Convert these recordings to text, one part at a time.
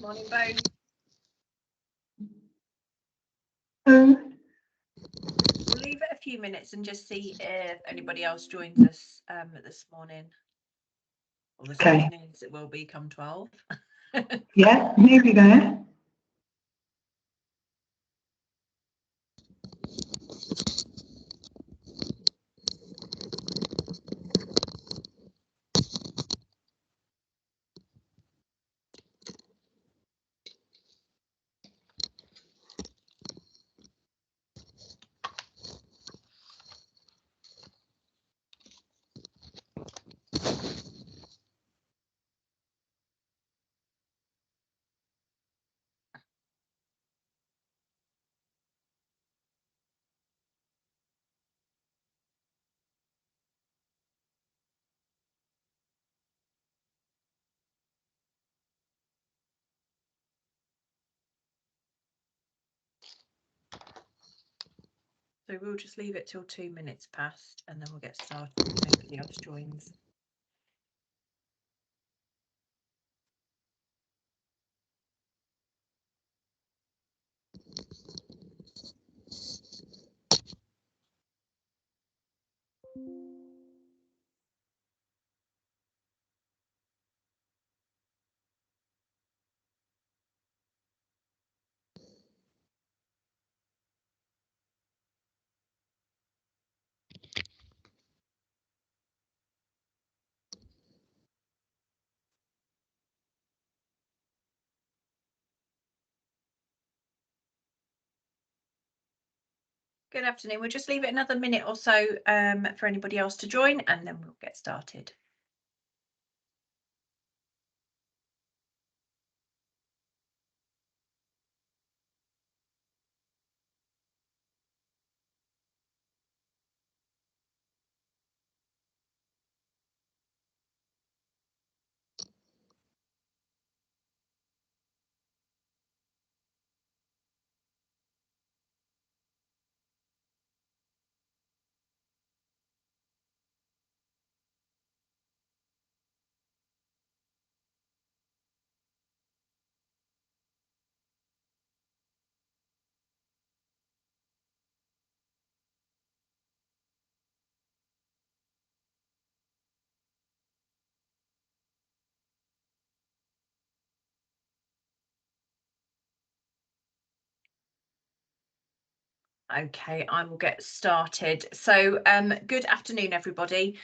Morning, both. We'll leave it a few minutes and just see if anybody else joins us this morning. Or this afternoon, as it will be come 12. Yeah, maybe there. So we'll just leave it till 2 minutes past and then we'll get started if nobody else joins. Good afternoon. We'll just leave it another minute or so for anybody else to join and then we'll get started. Okay, I will get started. So good afternoon, everybody.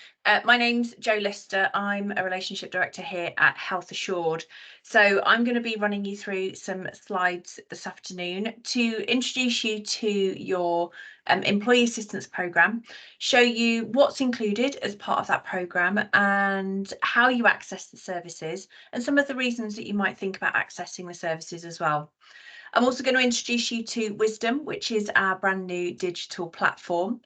My name's Jo Lister. I'm a relationship director here at Health Assured. So I'm going to be running you through some slides this afternoon to introduce you to your employee assistance programme, show you what's included as part of that programme and how you access the services and some of the reasons that you might think about accessing the services as well. I'm also going to introduce you to Wisdom, which is our brand new digital platform.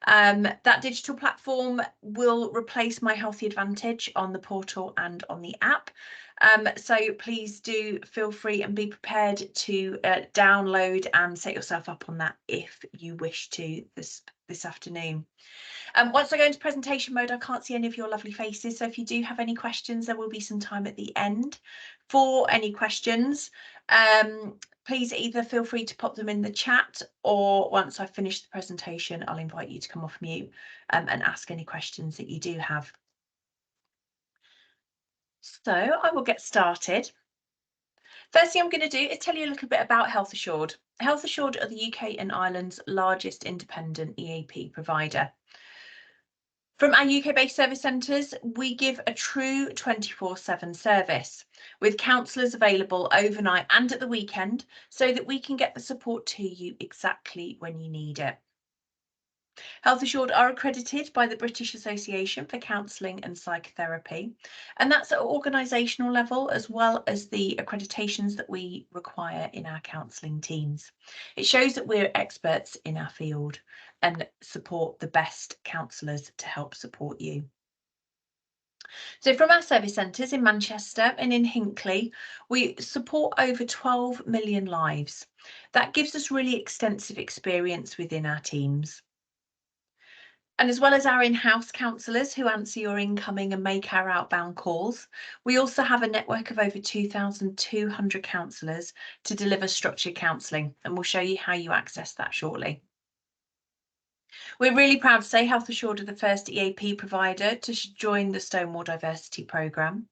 That digital platform will replace My Healthy Advantage on the portal and on the app. So please do feel free and be prepared to download and set yourself up on that if you wish to this afternoon. Once I go into presentation mode, I can't see any of your lovely faces. So if you do have any questions, there will be some time at the end for any questions. Please either feel free to pop them in the chat or once I've finished the presentation, I'll invite you to come off mute and ask any questions that you do have. So I will get started. First thing I'm going to do is tell you a little bit about Health Assured. Health Assured are the UK and Ireland's largest independent EAP provider. From our UK-based service centres, we give a true 24/7 service with counsellors available overnight and at the weekend so that we can get the support to you exactly when you need it. Health Assured are accredited by the British Association for Counselling and Psychotherapy, and that's at organisational level as well as the accreditations that we require in our counselling teams. It shows that we're experts in our field and support the best counsellors to help support you. So from our service centres in Manchester and in Hinckley, we support over 12 million lives. That gives us really extensive experience within our teams. And as well as our in-house counsellors who answer your incoming and make our outbound calls, we also have a network of over 2,200 counsellors to deliver structured counselling, and we'll show you how you access that shortly. We're really proud to say Health Assured are the first EAP provider to join the Stonewall Diversity Programme.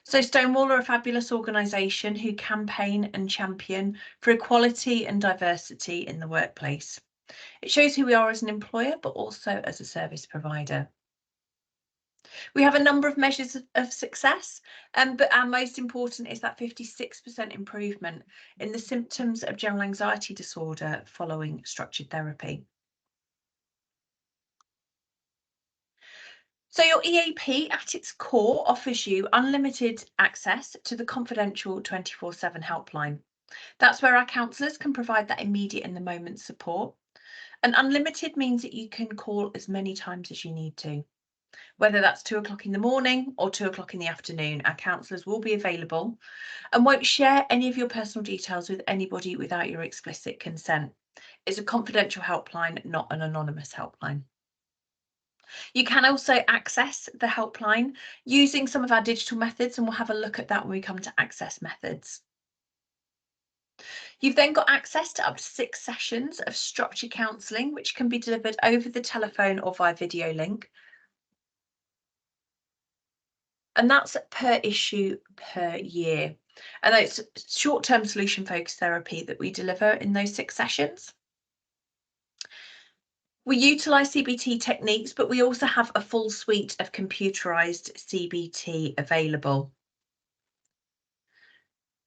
So Stonewall are a fabulous organisation who campaign and champion for equality and diversity in the workplace. It shows who we are as an employer, but also as a service provider. We have a number of measures of success, but our most important is that 56% improvement in the symptoms of general anxiety disorder following structured therapy. So your EAP at its core offers you unlimited access to the confidential 24/7 helpline. That's where our counsellors can provide that immediate in the moment support. And unlimited means that you can call as many times as you need to. Whether that's 2 o'clock in the morning or 2 o'clock in the afternoon, our counsellors will be available and won't share any of your personal details with anybody without your explicit consent. It's a confidential helpline, not an anonymous helpline. You can also access the helpline using some of our digital methods, and we'll have a look at that when we come to access methods. You've then got access to up to 6 sessions of structured counselling, which can be delivered over the telephone or via video link. And that's per issue per year. And it's short-term solution focused therapy that we deliver in those 6 sessions. We utilise CBT techniques, but we also have a full suite of computerised CBT available.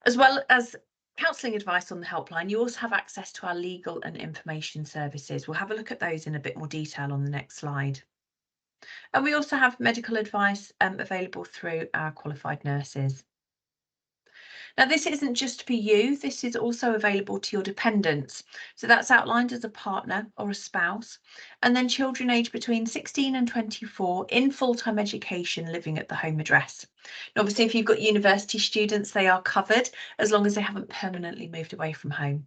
As well as counselling advice on the helpline, you also have access to our legal and information services. We'll have a look at those in a bit more detail on the next slide. And we also have medical advice available through our qualified nurses. Now, this isn't just for you, this is also available to your dependents. So that's outlined as a partner or a spouse, and then children aged between 16 and 24 in full-time education living at the home address. Now, obviously, if you've got university students, they are covered as long as they haven't permanently moved away from home.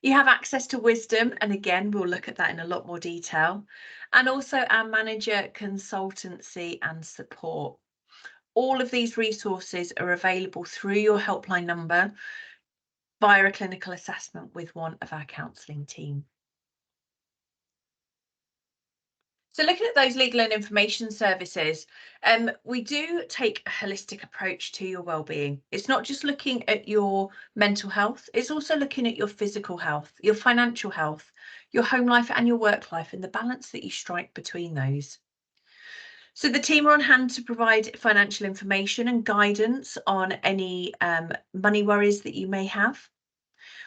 You have access to Wisdom, and again, we'll look at that in a lot more detail, and also our manager consultancy and support. All of these resources are available through your helpline number via a clinical assessment with one of our counselling team. So looking at those legal and information services, we do take a holistic approach to your wellbeing. It's not just looking at your mental health, it's also looking at your physical health, your financial health, your home life and your work life, and the balance that you strike between those. So the team are on hand to provide financial information and guidance on any money worries that you may have.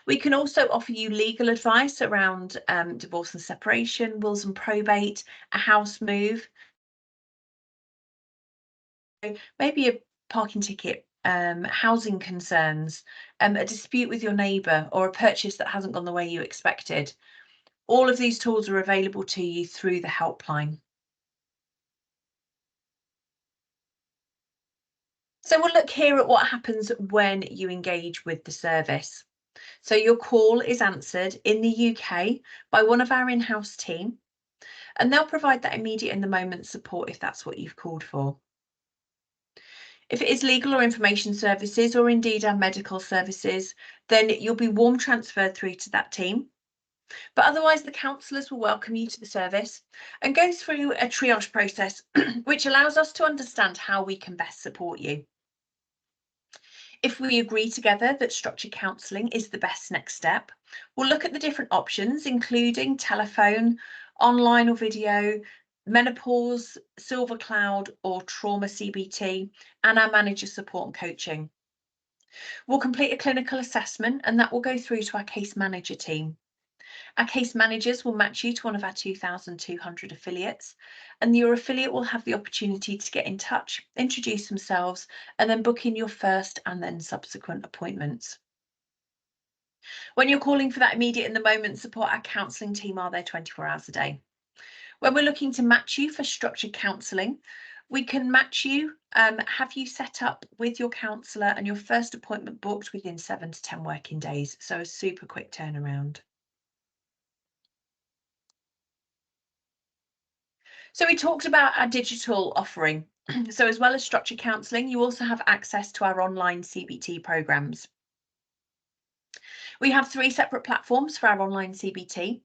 We can also offer you legal advice around divorce and separation, wills and probate, a house move, maybe a parking ticket, housing concerns, a dispute with your neighbour, or a purchase that hasn't gone the way you expected. All of these tools are available to you through the helpline. So we'll look here at what happens when you engage with the service. So your call is answered in the UK by one of our in-house team, and they'll provide that immediate in the moment support if that's what you've called for. If it is legal or information services, or indeed our medical services, then you'll be warm transferred through to that team. But otherwise, the counsellors will welcome you to the service and go through a triage process, which allows us to understand how we can best support you. If we agree together that structured counselling is the best next step, we'll look at the different options, including telephone, online or video, menopause, silver cloud or trauma CBT, and our manager support and coaching. We'll complete a clinical assessment, and that will go through to our case manager team. Our case managers will match you to one of our 2,200 affiliates, and your affiliate will have the opportunity to get in touch, introduce themselves, and then book in your first and then subsequent appointments. When you're calling for that immediate in the moment support, our counselling team are there 24 hours a day. When we're looking to match you for structured counselling, we can match you, have you set up with your counsellor and your first appointment booked within 7 to 10 working days. So a super quick turnaround. So we talked about our digital offering. So as well as structured counselling, you also have access to our online CBT programmes. We have 3 separate platforms for our online CBT.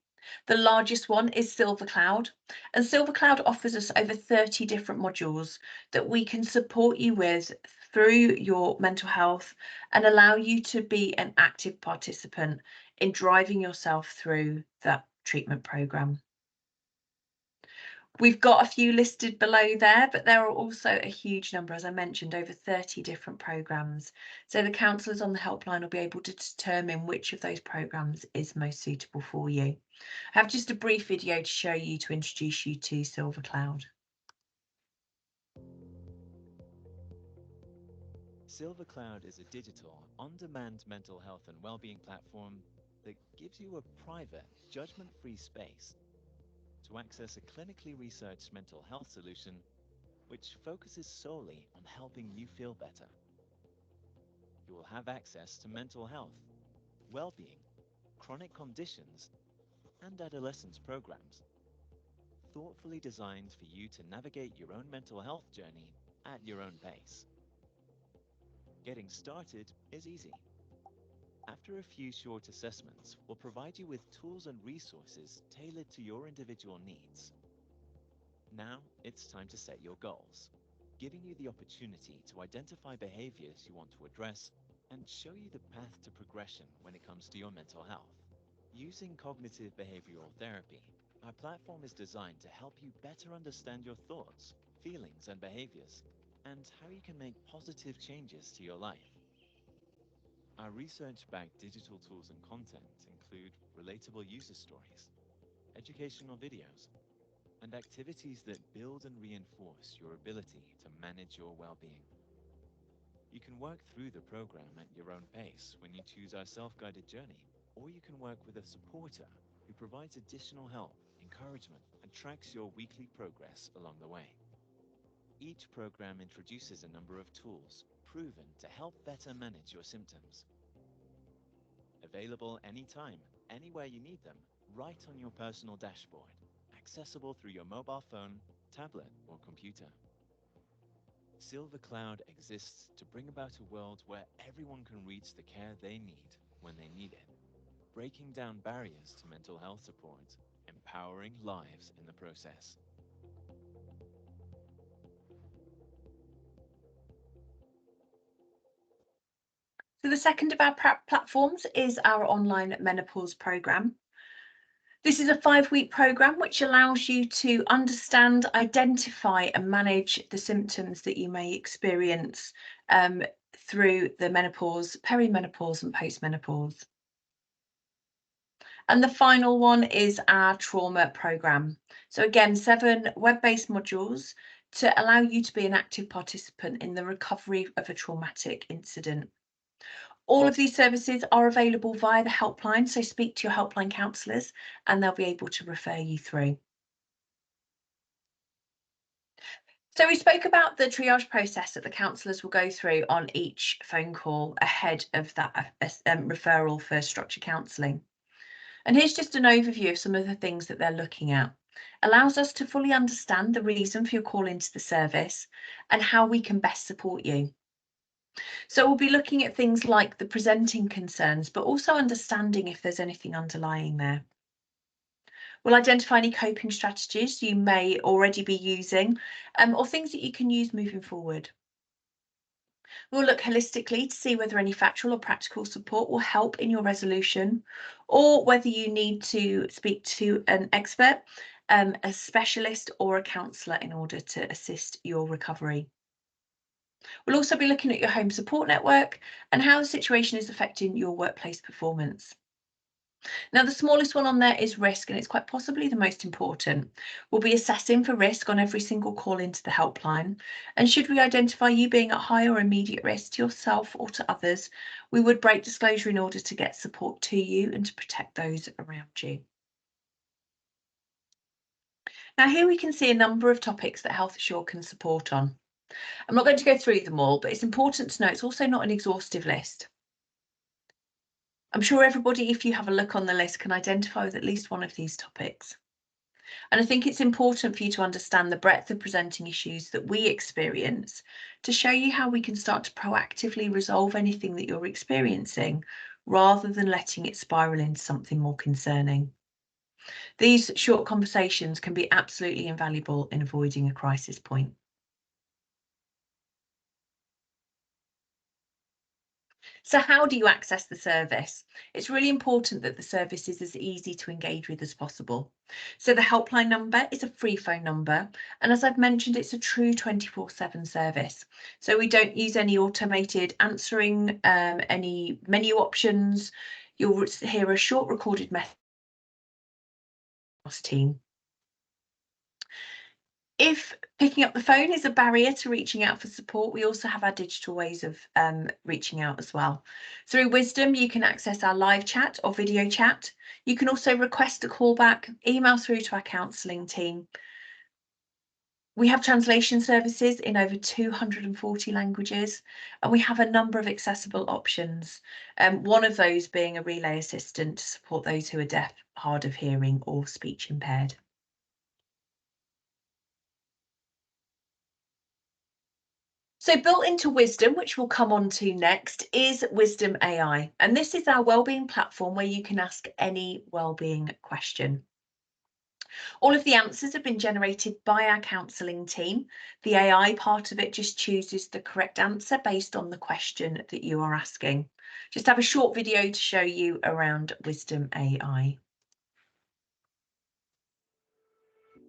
The largest one is Silver Cloud, and Silver Cloud offers us over 30 different modules that we can support you with through your mental health and allow you to be an active participant in driving yourself through that treatment programme. We've got a few listed below there, but there are also a huge number, as I mentioned, over 30 different programmes. So the counsellors on the helpline will be able to determine which of those programmes is most suitable for you. I have just a brief video to show you to introduce you to Silver Cloud. Silver Cloud is a digital, on-demand mental health and well-being platform that gives you a private, judgment-free space to access a clinically researched mental health solution which focuses solely on helping you feel better. You will have access to mental health, well-being, chronic conditions, and adolescence programs, thoughtfully designed for you to navigate your own mental health journey at your own pace. Getting started is easy. After a few short assessments, we'll provide you with tools and resources tailored to your individual needs. Now, it's time to set your goals, giving you the opportunity to identify behaviors you want to address and show you the path to progression when it comes to your mental health. Using cognitive behavioral therapy, our platform is designed to help you better understand your thoughts, feelings, and behaviors, and how you can make positive changes to your life. Our research-backed digital tools and content include relatable user stories, educational videos, and activities that build and reinforce your ability to manage your well-being. You can work through the program at your own pace when you choose our self-guided journey, or you can work with a supporter who provides additional help, encouragement, and tracks your weekly progress along the way. Each program introduces a number of tools proven to help better manage your symptoms. Available anytime, anywhere you need them, right on your personal dashboard, accessible through your mobile phone, tablet, or computer. Silver Cloud exists to bring about a world where everyone can reach the care they need when they need it, breaking down barriers to mental health support, empowering lives in the process. So the second of our platforms is our online menopause programme. This is a 5-week programme which allows you to understand, identify and manage the symptoms that you may experience through the menopause, perimenopause and postmenopause. And the final one is our trauma programme. So again, 7 web-based modules to allow you to be an active participant in the recovery of a traumatic incident. All of these services are available via the helpline, so speak to your helpline counsellors and they'll be able to refer you through. So we spoke about the triage process that the counsellors will go through on each phone call ahead of that referral for structured counselling. And here's just an overview of some of the things that they're looking at. Allows us to fully understand the reason for your call into the service and how we can best support you. So we'll be looking at things like the presenting concerns, but also understanding if there's anything underlying there. We'll identify any coping strategies you may already be using or things that you can use moving forward. We'll look holistically to see whether any factual or practical support will help in your resolution, or whether you need to speak to an expert, a specialist or a counsellor in order to assist your recovery. We'll also be looking at your home support network and how the situation is affecting your workplace performance. Now, the smallest one on there is risk, and it's quite possibly the most important. We'll be assessing for risk on every single call into the helpline. And should we identify you being at high or immediate risk to yourself or to others, we would break disclosure in order to get support to you and to protect those around you. Now, here we can see a number of topics that Health Assure can support on. I'm not going to go through them all, but it's important to know it's also not an exhaustive list. I'm sure everybody, if you have a look on the list, can identify with at least one of these topics. And I think it's important for you to understand the breadth of presenting issues that we experience to show you how we can start to proactively resolve anything that you're experiencing rather than letting it spiral into something more concerning. These short conversations can be absolutely invaluable in avoiding a crisis point. So how do you access the service? It's really important that the service is as easy to engage with as possible. So the helpline number is a free phone number. And as I've mentioned, it's a true 24/7 service. So we don't use any automated answering, any menu options. You'll hear a short recorded message from the team. If picking up the phone is a barrier to reaching out for support, we also have our digital ways of reaching out as well. Through Wisdom, you can access our live chat or video chat. You can also request a callback, email through to our counselling team. We have translation services in over 240 languages, and we have a number of accessible options. One of those being a relay assistant to support those who are deaf, hard of hearing, or speech impaired. So built into Wisdom, which we'll come on to next, is Wisdom AI. And this is our wellbeing platform where you can ask any wellbeing question. All of the answers have been generated by our counselling team. The AI part of it just chooses the correct answer based on the question that you are asking. Just have a short video to show you around Wisdom AI.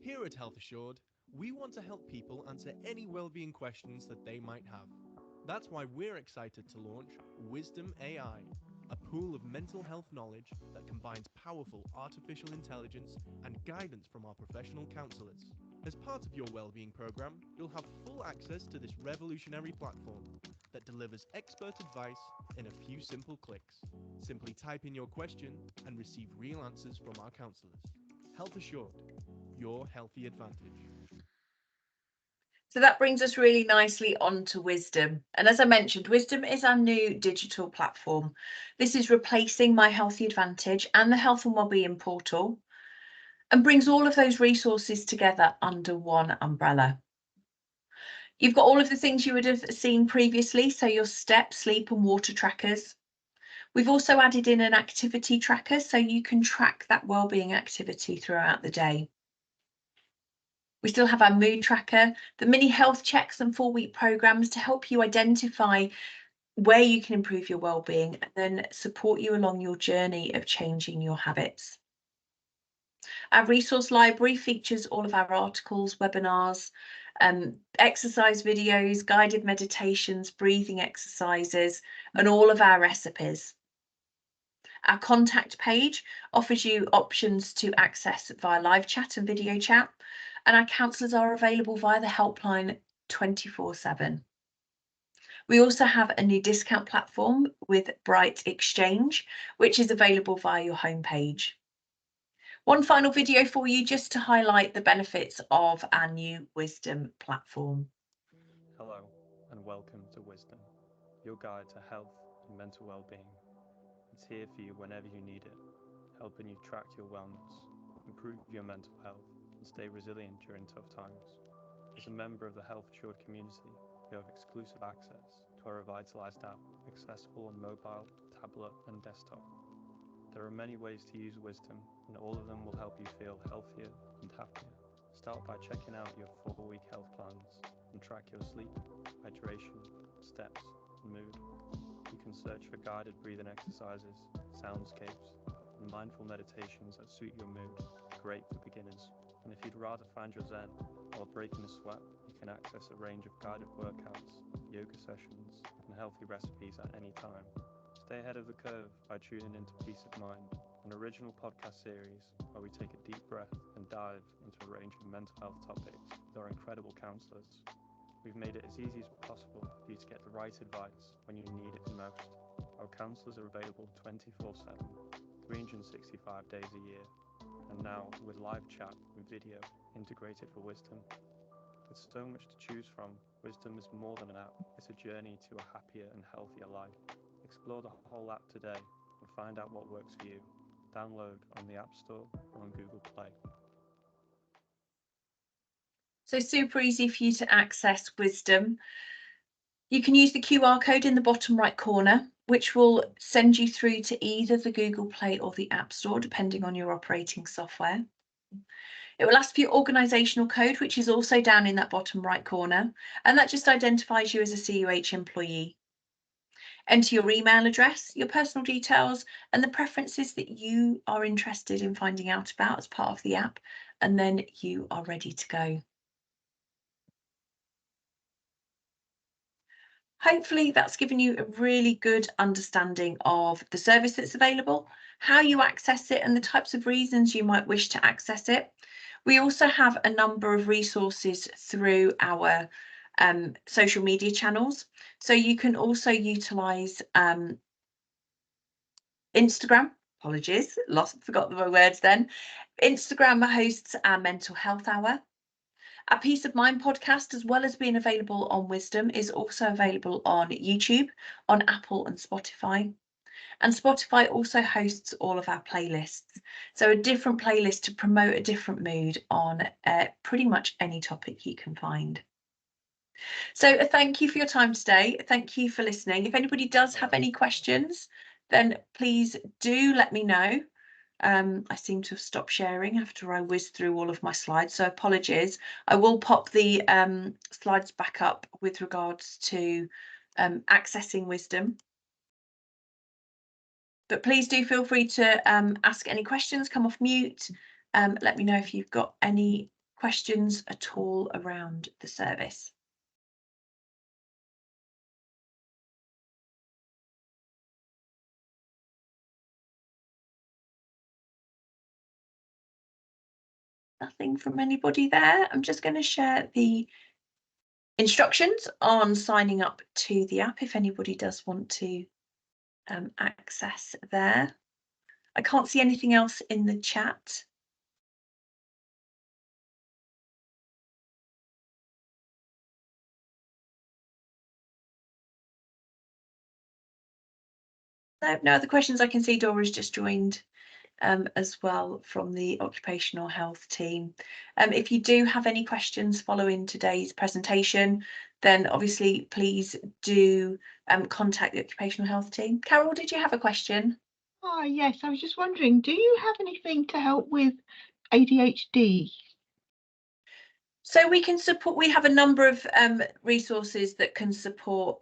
Here at Health Assured, we want to help people answer any wellbeing questions that they might have. That's why we're excited to launch Wisdom AI, a pool of mental health knowledge that combines powerful artificial intelligence and guidance from our professional counselors. As part of your wellbeing program, you'll have full access to this revolutionary platform that delivers expert advice in a few simple clicks. Simply type in your question and receive real answers from our counselors. Health Assured, your healthy advantage. So that brings us really nicely on to Wisdom. And as I mentioned, Wisdom is our new digital platform. This is replacing My Healthy Advantage and the Health and Wellbeing portal and brings all of those resources together under one umbrella. You've got all of the things you would have seen previously, so your step, sleep and water trackers. We've also added in an activity tracker so you can track that wellbeing activity throughout the day. We still have our mood tracker, the mini health checks and 4-week programs to help you identify where you can improve your wellbeing and then support you along your journey of changing your habits. Our resource library features all of our articles, webinars, exercise videos, guided meditations, breathing exercises, and all of our recipes. Our contact page offers you options to access via live chat and video chat, and our counsellors are available via the helpline 24/7. We also have a new discount platform with Bright Exchange, which is available via your homepage. One final video for you just to highlight the benefits of our new Wisdom platform. Hello and welcome to Wisdom, your guide to health and mental well-being. It's here for you whenever you need it, helping you track your wellness, improve your mental health, and stay resilient during tough times. As a member of the Health Assured community, you have exclusive access to our revitalized app, accessible on mobile, tablet, and desktop. There are many ways to use Wisdom, and all of them will help you feel healthier and happier. Start by checking out your 4-week health plans and track your sleep, hydration, steps, and mood. You can search for guided breathing exercises, soundscapes, and mindful meditations that suit your mood. Great for beginners. And if you'd rather find your zen while breaking a sweat, you can access a range of guided workouts, yoga sessions, and healthy recipes at any time. Stay ahead of the curve by tuning into Peace of Mind, an original podcast series where we take a deep breath and dive into a range of mental health topics with our incredible counsellors. We've made it as easy as possible for you to get the right advice when you need it the most. Our counsellors are available 24/7, 365 days a year, and now with live chat and video integrated for Wisdom. With so much to choose from, Wisdom is more than an app. It's a journey to a happier and healthier life. Explore the whole app today and find out what works for you. Download on the App Store or on Google Play. So super easy for you to access Wisdom. You can use the QR code in the bottom right corner, which will send you through to either the Google Play or the App Store, depending on your operating software. It will ask for your organisational code, which is also down in that bottom right corner, and that just identifies you as a CUH employee. Enter your email address, your personal details, and the preferences that you are interested in finding out about as part of the app, and then you are ready to go. Hopefully that's given you a really good understanding of the service that's available, how you access it, and the types of reasons you might wish to access it. We also have a number of resources through our social media channels. So you can also utilise Instagram. Apologies, forgot the words then. Instagram hosts our mental health hour. Our Peace of Mind podcast, as well as being available on Wisdom, is also available on YouTube, on Apple and Spotify. And Spotify also hosts all of our playlists. So a different playlist to promote a different mood on pretty much any topic you can find. So thank you for your time today. Thank you for listening. If anybody does have any questions, then please do let me know. I seem to have stopped sharing after I whizzed through all of my slides, so apologies. I will pop the slides back up with regards to accessing Wisdom. But please do feel free to ask any questions, come off mute. Let me know if you've got any questions at all around the service. Nothing from anybody there. I'm just going to share the instructions on signing up to the app if anybody does want to access there. I can't see anything else in the chat. No other questions. I can see Dora's just joined as well from the occupational health team. If you do have any questions following today's presentation, then obviously please do contact the occupational health team. Carol, did you have a question? Oh, yes. I was just wondering, do you have anything to help with ADHD? So we can support, we have a number of resources that can support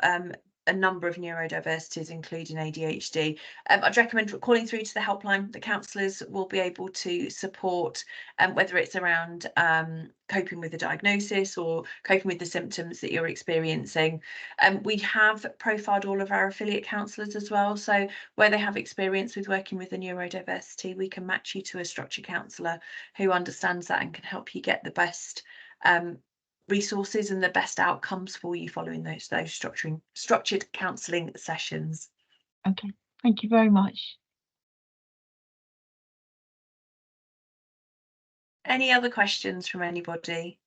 a number of neurodiversities, including ADHD. I'd recommend calling through to the helpline. The counsellors will be able to support whether it's around coping with the diagnosis or coping with the symptoms that you're experiencing. We have profiled all of our affiliate counsellors as well. So where they have experience with working with the neurodiversity, we can match you to a structured counsellor who understands that and can help you get the best resources and the best outcomes for you following those structured counselling sessions. Okay, thank you very much. Any other questions from anybody?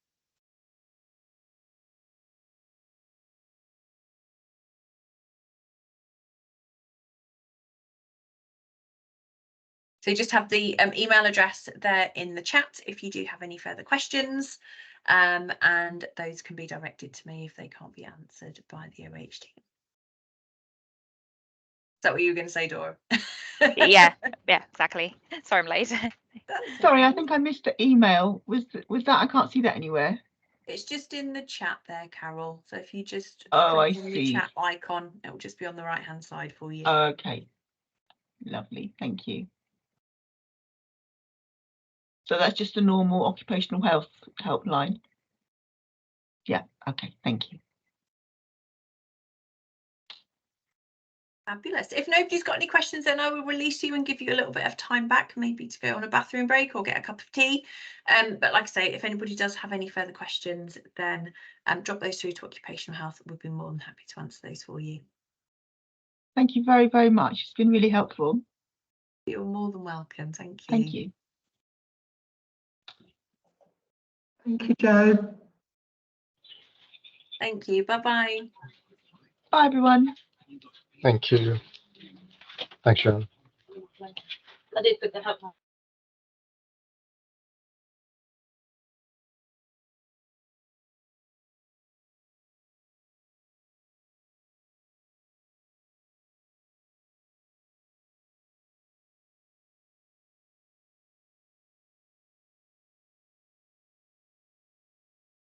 So you just have the email address there in the chat if you do have any further questions, and those can be directed to me if they can't be answered by the OH team. Is that what you were going to say, Dora? yeah, exactly. Sorry, I'm late. Sorry, I think I missed the email. Was that? I can't see that anywhere. It's just in the chat there, Carol. So if you just I click on the see. chat icon, it will just be on the right hand side for you. Okay, lovely. Thank you. So that's just a normal occupational health helpline. Yeah. Okay. Thank you. Fabulous. If nobody's got any questions, then I will release you and give you a little bit of time back, maybe to go on a bathroom break or get a cup of tea. But like I say, if anybody does have any further questions, then drop those through to Occupational Health. We'd be more than happy to answer those for you. Thank you very, very much. It's been really helpful. You're more than welcome. Thank you. Thank you. Thank you, Jo. Thank you. Bye-bye. Bye, everyone. Thank you. Thanks, Sharon. I did put the help